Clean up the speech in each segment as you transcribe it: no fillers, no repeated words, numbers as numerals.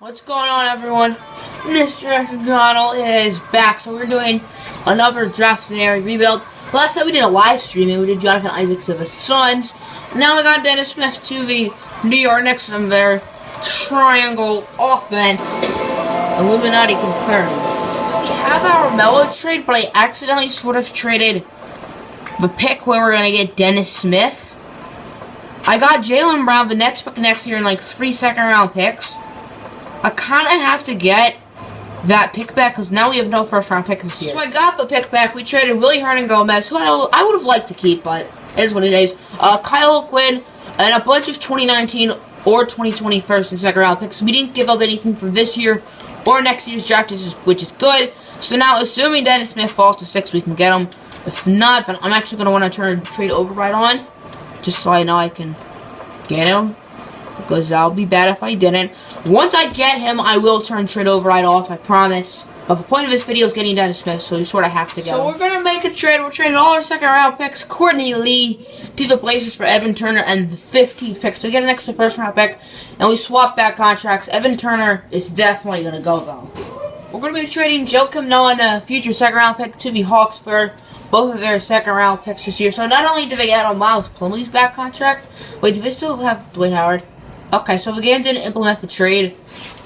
What's going on, everyone? Mr. McDonald is back, so we're doing another draft scenario rebuild. Last time we did a live stream and we did Jonathan Isaac to the Suns. Now we got Dennis Smith to the New York Knicks and their triangle offense. Illuminati confirmed. So we have our Melo trade, but I accidentally sort of traded the pick where we're going to get Dennis Smith. I got Jaylen Brown, the Nets pick next year, in like 3 second-round picks. I kind of have to get that pick back because now we have no first-round pick this year. So I got the pick back. We traded Willie Hernan-Gomez, who I would have liked to keep, but it is what it is. Kyle Quinn, and a bunch of 2019 or 2020 first and second-round picks. We didn't give up anything for this year or next year's draft, which is good. So now, assuming Dennis Smith falls to 6, we can get him. If not, then I'm actually going to want to turn trade override on, just so I know I can get him, because that would be bad if I didn't. Once I get him, I will turn trade override off, I promise. But the point of this video is getting Dennis Smith, so you sort of have to get him. So we're going to make a trade. We're trading all our second-round picks, Courtney Lee, to the Blazers for Evan Turner and the 15th pick. So we get an extra first-round pick, and we swap back contracts. Evan Turner is definitely going to go, though. We're going to be trading Joakim Noah and a future second-round pick to the Hawks for both of their second-round picks this year. So not only do they add on Miles Plumlee's back contract, wait, do they still have Dwight Howard? Okay, so the game didn't implement the trade,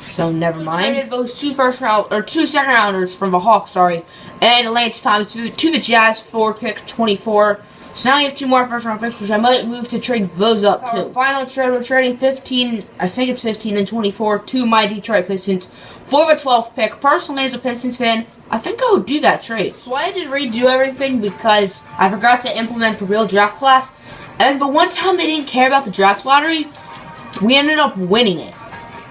so never mind. Traded those two second-rounders from the Hawks, and Lance Thomas to the Jazz for pick 24. So now we have 2 more first-round picks, which I might move to trade those up too. Final trade, we're trading 15, I think it's 15 and 24 to my Detroit Pistons for the 12th pick. Personally, as a Pistons fan, I think I would do that trade. So I did redo everything because I forgot to implement the real draft class. And the one time they didn't care about the draft lottery, we ended up winning it,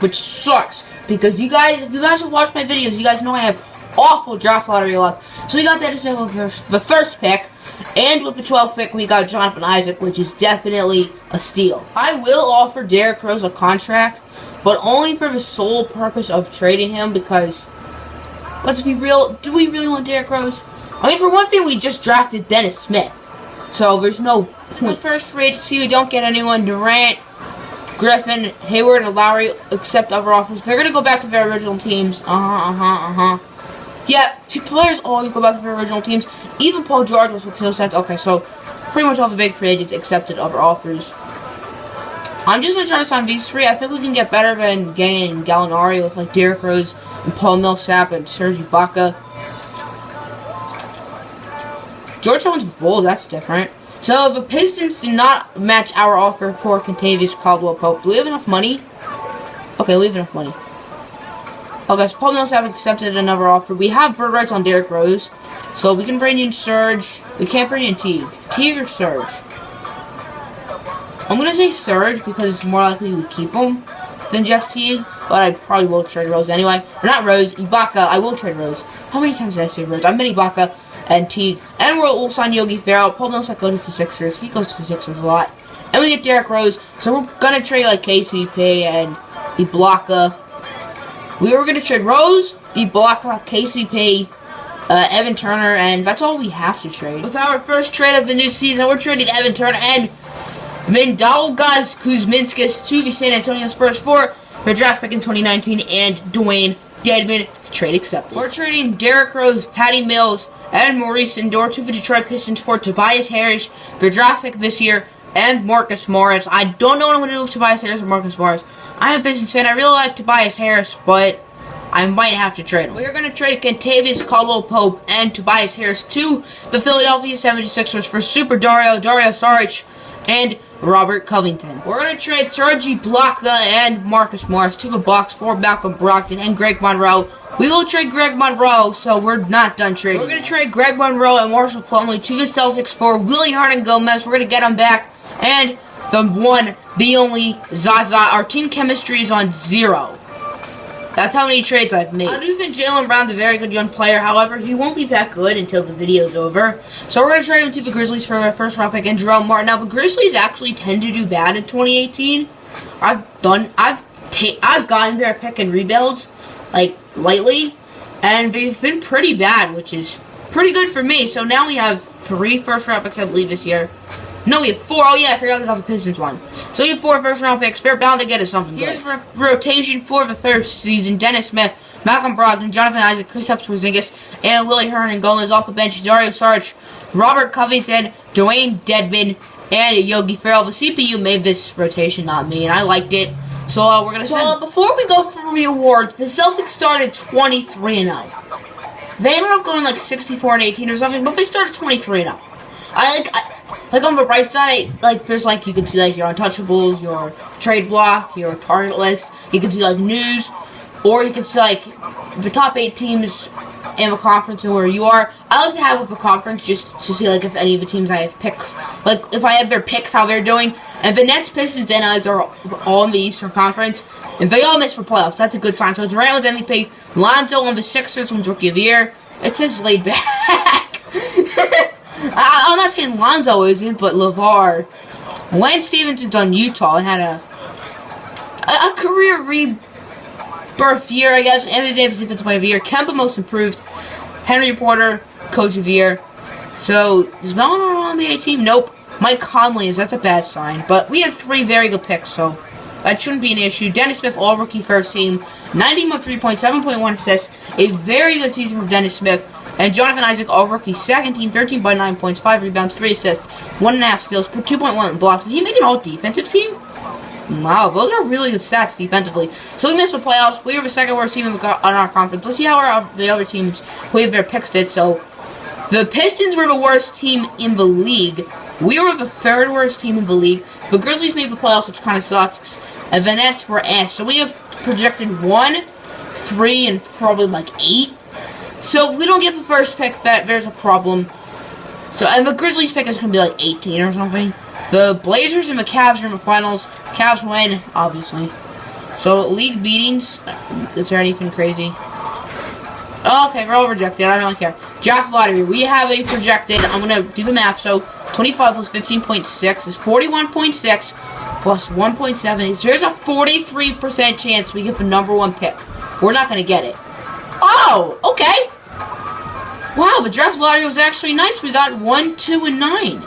which sucks. Because if you guys have watched my videos, you guys know I have awful draft lottery luck. So we got Dennis Smith with the first pick, and with the 12th pick, we got Jonathan Isaac, which is definitely a steal. I will offer Derrick Rose a contract, but only for the sole purpose of trading him, because let's be real, do we really want Derrick Rose? I mean, for one thing, we just drafted Dennis Smith, so there's no point. First free agency, we don't get anyone. Durant, Griffin, Hayward, and Lowry accept other offers. They're going to go back to their original teams. Yeah, 2 players always go back to their original teams. Even Paul George, which makes no sense. Okay, so pretty much all the big free agents accepted other offers. I'm just going to try to sign these 3. I think we can get better than Gay and Gallinari with like Derrick Rose and Paul Millsap and Serge Ibaka. Georgetown's Bulls, that's different. So the Pistons did not match our offer for Kentavious Caldwell-Pope. Do we have enough money? Okay, we have enough money. Okay, so Paul Millsap accepted another offer. We have bird rights on Derrick Rose, so we can bring in Serge. We can't bring in Teague. Teague or Serge? I'm going to say Serge because it's more likely we keep him than Jeff Teague, but I probably will trade Rose anyway. Or not Rose, Ibaka. I will trade Rose. How many times did I say Rose? I meant Ibaka and Teague. And we'll sign Yogi Ferrell. Paul Millsap goes to the Sixers. He goes to the Sixers a lot. And we get Derrick Rose. So we're going to trade like KCP and Ibaka. We were going to trade Rose, Ibaka, KCP, Evan Turner, and that's all we have to trade. With our first trade of the new season, we're trading Evan Turner and Mindaugas Kuzminskas to the San Antonio Spurs for their draft pick in 2019 and Dwayne Dedmon. Trade accepted. We're trading Derrick Rose, Patty Mills, and Maurice Endor to the Detroit Pistons for Tobias Harris, their draft pick this year, and Marcus Morris. I don't know what I'm going to do with Tobias Harris and Marcus Morris. I'm a Pistons fan. I really like Tobias Harris, but I might have to trade him. We're going to trade Kentavious Caldwell-Pope and Tobias Harris to the Philadelphia 76ers for Super Dario Saric, and Robert Covington. We're going to trade Serge Ibaka and Marcus Morris to the Bucks for Malcolm Brogdon and Greg Monroe. We will trade Greg Monroe, so we're not done trading. We're going to trade Greg Monroe and Marshall Plumlee to the Celtics for Willie Hernan-Gomez. We're going to get him back. And the one, the only, Zaza. Our team chemistry is on 0. That's how many trades I've made. I do think Jaylen Brown's a very good young player. However, he won't be that good until the video's over. So we're going to trade him to the Grizzlies for our first round pick and Jerome Martin. Now, the Grizzlies actually tend to do bad in 2018. I've gotten their pick and rebuilds, like, lately. And they've been pretty bad, which is pretty good for me. So now we have 3 first round picks, I believe, this year. No, we have 4. Oh, yeah, I forgot we got the Pistons one. So we have 4 first-round picks. They're bound to get us something. Here's for rotation for the third season. Dennis Smith, Malcolm Brogdon, Jonathan Isaac, Kristaps Porzingis, and Willie Hernan Gomez off the bench. Dario Saric, Robert Covington, Dwayne Dedmon, and Yogi Ferrell. The CPU made this rotation, not me, and I liked it. So we're going to send... before we go for the awards, the Celtics started 23-0. They ended up going like 64-18 or something, but they started 23-0. Like on the right side, like there's like you can see like your untouchables, your trade block, your target list. You can see like news, or you can see like the top 8 teams in the conference and where you are. I like to have the conference just to see like if any of the teams I have picks, like if I have their picks, how they're doing. And the Nets, Pistons, and us are all in the Eastern Conference, and they all missed for playoffs. That's a good sign. So Durant was MVP, Lonzo on the Sixers wins Rookie of the Year. It says laid back. I'm not saying Lonzo isn't, but LeVar. Lance Stevenson's on Utah and had a career rebirth year, I guess. Anthony Davis, Defensive Player of the Year. Kemba, Most Improved. Henry Porter, Coach of the Year. So, is Mellon on the A team? Nope. Mike Conley is, that's a bad sign. But we have 3 very good picks, so that shouldn't be an issue. Dennis Smith, all-rookie first team. 90.3 points, 7.1 assists. A very good season from Dennis Smith. And Jonathan Isaac, all-rookie, second team, 13.9 points, 5 rebounds, 3 assists, 1.5 steals, 2.1 blocks. Did he make an all-defensive team? Wow, those are really good stats defensively. So we missed the playoffs. We were the second worst team on our conference. Let's see how the other teams who have their picks did. So the Pistons were the worst team in the league. We were the 3rd worst team in the league. The Grizzlies made the playoffs, which kind of sucks. And the Nets were ass. So we have projected 1, 3, and probably like 8. So if we don't get the first pick, there's a problem. So and the Grizzlies pick is gonna be like 18 or something. The Blazers and the Cavs are in the finals. Cavs win, obviously. So league beatings. Is there anything crazy? Oh, okay, we're all rejected. I don't care. Draft lottery. We have a projected. I'm gonna do the math. So 25 plus 15.6 is 41.6 plus 1.7 is there's a 43% chance we get the #1 pick. We're not gonna get it. Oh, okay. Wow, the draft lottery was actually nice. We got 1, 2, and 9.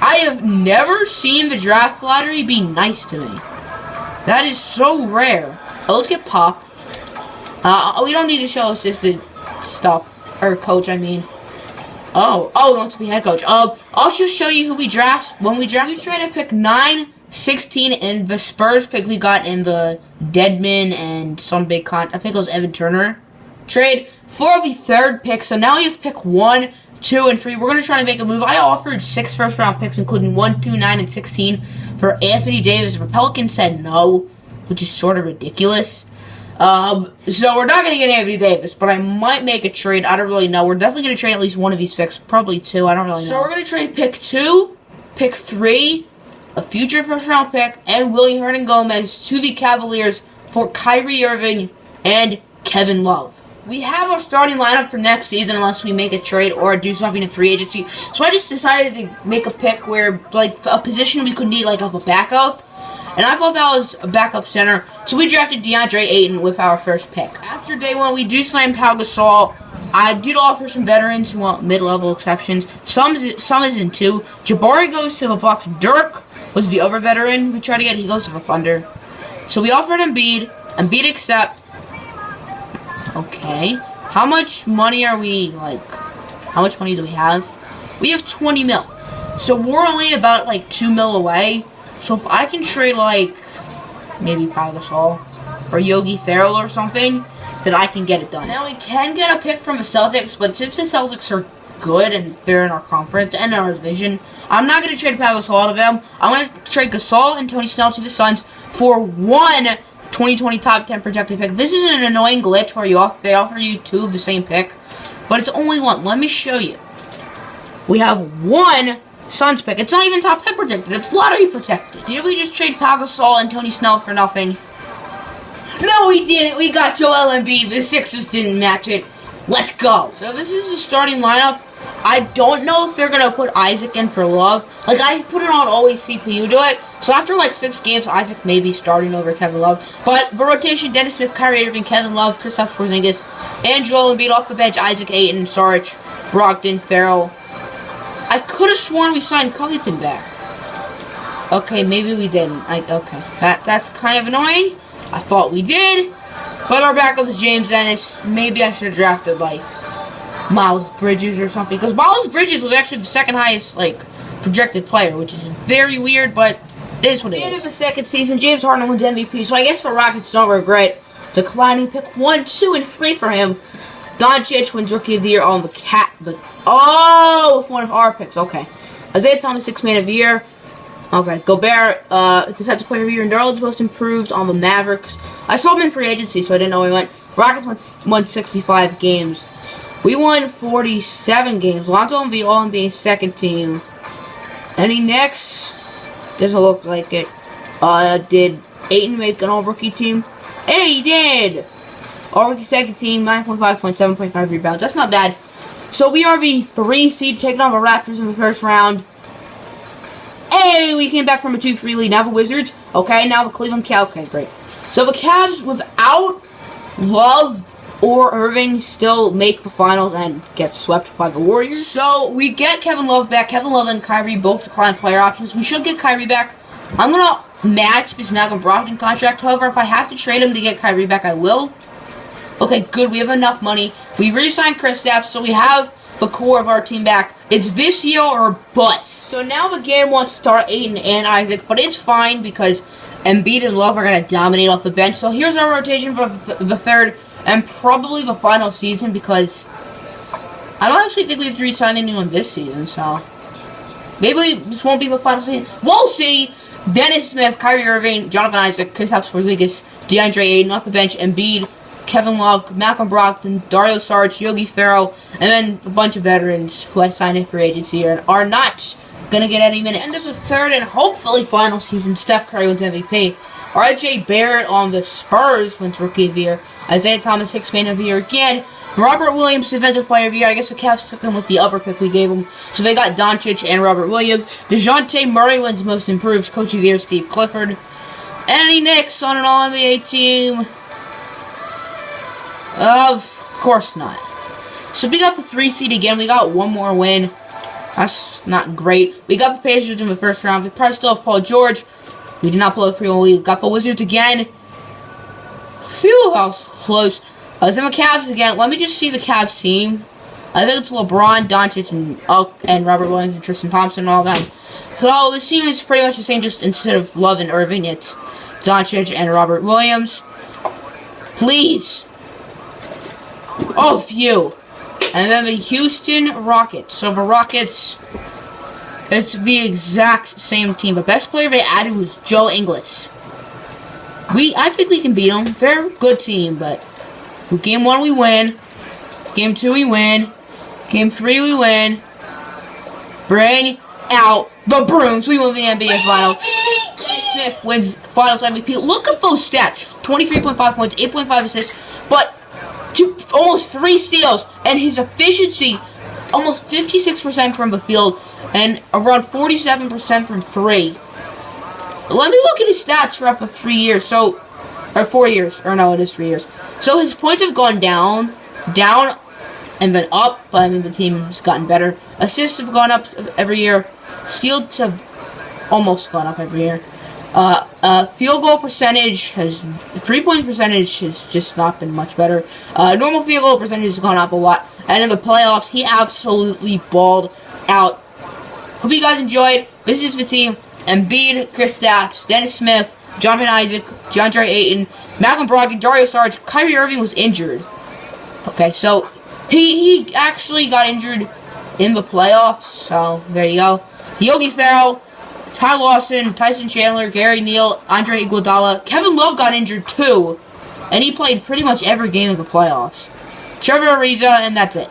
I have never seen the draft lottery be nice to me. That is so rare. Oh, let's get Pop. We don't need to show assistant stuff. Or coach, I mean. Oh, he wants to be head coach. I'll just show you who we draft. When we draft, we try to pick 9, 16, and the Spurs pick we got in the Dedmon and some big I think it was Evan Turner trade for the 3rd pick. So now we have pick 1, 2, and 3. We're going to try to make a move. I offered 6 first-round picks, including 1, 2, 9, and 16 for Anthony Davis. The Pelicans said no, which is sort of ridiculous. So we're not going to get Anthony Davis, but I might make a trade. I don't really know. We're definitely going to trade at least one of these picks, probably 2. I don't really know. So we're going to trade pick 2, pick 3, a future first-round pick, and Willie Hernan Gomez to the Cavaliers for Kyrie Irving and Kevin Love. We have our starting lineup for next season unless we make a trade or do something in free agency. So I just decided to make a pick where, like, a position we could need, like, of a backup. And I thought that was a backup center. So we drafted DeAndre Ayton with our first pick. After day 1, we do slam Pau Gasol. I did offer some veterans who want mid-level exceptions. Some isn't too. Jabari goes to the Bucks. Dirk was the other veteran we tried to get. He goes to the Thunder. So we offered Embiid. Embiid accept. Okay. How much money are we, how much money do we have? We have 20 mil. So we're only about, 2 mil away. So if I can trade, maybe Pau Gasol or Yogi Ferrell or something, then I can get it done. Now we can get a pick from the Celtics, but since the Celtics are good and they're in our conference and in our division, I'm not going to trade Pau Gasol out of them. I'm going to trade Gasol and Tony Snell to the Suns for 1 2020 top 10 projected pick. This is an annoying glitch where they offer you 2 of the same pick, but it's only 1. Let me show you. We have 1 Suns pick. It's not even top 10 protected. It's lottery protected. Did we just trade Pau Gasol and Tony Snell for nothing? No, we didn't. We got Joel Embiid. The Sixers didn't match it. Let's go. So this is the starting lineup. I don't know if they're going to put Isaac in for Love. I put it on always CPU do it. So after 6 games, Isaac may be starting over Kevin Love. But the rotation, Dennis Smith, Kyrie Irving, Kevin Love, Kristaps Porzingis, and Joel Embiid off the bench, Isaac, Ayton, Saric, Brogdon, Ferrell, I could have sworn we signed Covington back. Okay, maybe we didn't. Okay, that's kind of annoying. I thought we did, but our backup is James Ennis. Maybe I should have drafted like Miles Bridges or something, because Miles Bridges was actually the second highest projected player, which is very weird, but it is what it is. At the end of the second season, James Harden wins MVP, so I guess the Rockets don't regret declining pick 1, 2, and 3 for him. Doncic wins Rookie of the Year on with one of our picks. Okay, Isaiah Thomas 6th Man of the Year. Okay, Gobert, Defensive Player of the Year, Nerlens Most Improved on the Mavericks. I saw him in free agency, so I didn't know he went. Rockets won 65 games. We won 47 games. Lonzo MVP All-NBA second team. Any Knicks? Doesn't look like it. Did Ayton make an all-rookie team? Hey, he did! All-rookie second team, 9.5 points, 7.5 rebounds. That's not bad. So we are the 3 seed, taking on the Raptors in the first round. Hey, we came back from a 2-3 lead. Now the Wizards. Okay, now the Cleveland Cavs. Okay, great. So the Cavs, without Love or Irving, still make the finals and get swept by the Warriors. So we get Kevin Love back. Kevin Love and Kyrie both declined player options. We should get Kyrie back. I'm going to match this Malcolm Brogdon contract. However, if I have to trade him to get Kyrie back, I will. Okay, good. We have enough money. We re-signed Kristaps, so we have the core of our team back. It's this year or bust. So now the game wants to start Ayton and Isaac, but it's fine because Embiid and Love are going to dominate off the bench. So here's our rotation for the third and probably the final season, because I don't actually think we've re-signed anyone this season, so maybe this won't be the final season. We'll see. Dennis Smith, Kyrie Irving, Jonathan Isaac, Kristaps Porzingis, DeAndre Ayton off the bench, Embiid, Kevin Love, Malcolm Brogdon, Dario Saric, Yogi Ferrell, and then a bunch of veterans who I signed in free agency and are not going to get any minutes. End of the third and hopefully final season, Steph Curry wins MVP. RJ Barrett on the Spurs wins Rookie of the Year. Isaiah Thomas, 6th Man of the Year again. Robert Williams, Defensive Player of the Year. I guess the Cavs took him with the upper pick we gave him. So they got Doncic and Robert Williams. DeJounte Murray wins Most Improved. Coach of the Year, Steve Clifford. Any Knicks on an All-NBA team? Of course not. So we got the 3 seed again. We got one more win. That's not great. We got the Pacers in the first round. We probably still have Paul George. We did not blow a 3-1 lead. Got the Wizards again. Phew, that was close. Then the Cavs again. Let me just see the Cavs team. I think it's LeBron, Doncic, and Robert Williams, and Tristan Thompson, and all them. So this team is pretty much the same, just instead of Love and Irving, it's Doncic and Robert Williams. Please. Oh, phew. And then the Houston Rockets. So the Rockets, it's the exact same team. The best player they added was Joe Ingles. I think we can beat them. They're a good team, but Game 1 we win. Game 2 we win. Game 3 we win. Bring out the brooms. We win the NBA Finals. Smith wins Finals MVP. Look at those stats. 23.5 points, 8.5 assists, but almost 3 steals. And his efficiency, almost 56% from the field and around 47% from 3. Let me look at his stats for up to 3 years. Or 4 years. Or no, it is 3 years. So his points have gone down, and then up. But I mean, the team's gotten better. Assists have gone up every year. Steals have almost gone up every year. Field goal percentage has, 3-point percentage has just not been much better. Normal field goal percentage has gone up a lot. And in the playoffs, he absolutely balled out. Hope you guys enjoyed. This is the team. Embiid, Kristaps, Dennis Smith, Jonathan Isaac, DeAndre Ayton, Malcolm Brogdon, Dario Saric. Kyrie Irving was injured. Okay, so he actually got injured in the playoffs. So there you go. Yogi Ferrell, Ty Lawson, Tyson Chandler, Gary Neal, Andre Iguodala. Kevin Love got injured too, and he played pretty much every game of the playoffs. Trevor Ariza, and that's it.